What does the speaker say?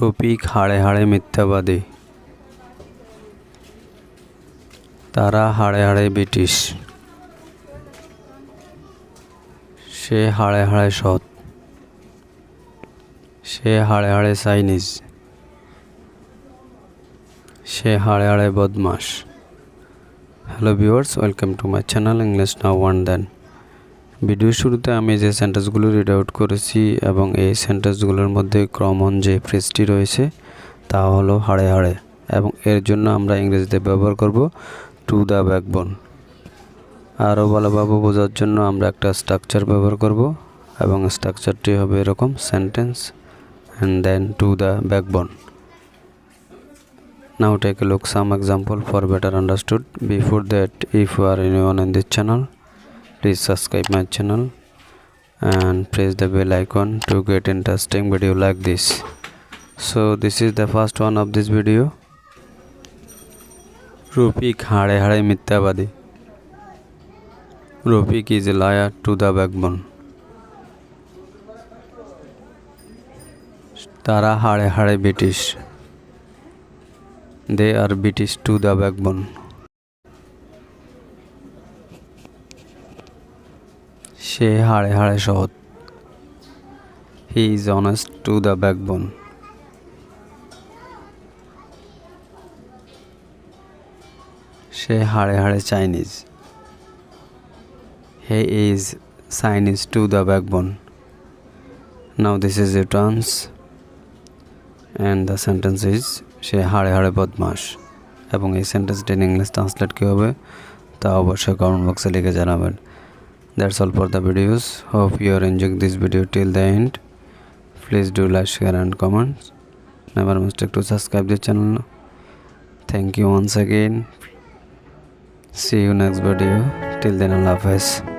রফিক হাড়ে হাড়ে মিথ্যাবাদী। তারা হাড়ে হাড়ে ব্রিটিশ। সে হাড়ে হাড়ে সৎ। সে হাড়ে হাড়ে চাইনিজ। সে হাড়ে হাড়ে বদমাস। Hello viewers, welcome to my channel English now one then. Video শুরুতে আমি যে সেন্টেন্সগুলো রিড আউট করেছি এবং এই সেন্টেন্সগুলোর মধ্যে কমন যে ফ্রেজটি রয়েছে তা হলো হাড়ে হাড়ে, এবং এর জন্য আমরা ইংরেজিতে ব্যবহার করব টু দ্য ব্যাকবোন। আরও ভালোভাবে বোঝার জন্য আমরা একটা স্ট্রাকচার ব্যবহার করব, এবং স্ট্রাকচারটি হবে এরকম: sentence and then to the backbone. Now take a look some example for better understood. Before that, if you are anyone in this channel, please subscribe my channel and press the bell icon to get interesting video like this. So this is the first one of this video. Rofik hare hare mithyabadi. Rofik is a liar to the backbone. তারা হাড়ে হাড়ে British. They are British to the backbone. সে হাড়ে হাড়ে সৎ। He is honest to the backbone. সে হাড়ে হাড়ে Chinese. He is Chinese to the backbone. Now this is a tense and the sentence is সে হাড়ে হাড়ে বদমাস, এবং এই সেন্টেন্সটি ইংলিশ ট্রান্সলেট কী হবে তা অবশ্যই কমেন্ট বক্সে লিখে জানাবেন। That's all for the videos. Hope you are enjoying this video till the end. Please do like, share and comment. Never mistake to subscribe the channel. Thank you once again. See you next video. Till then, Allah Hafiz.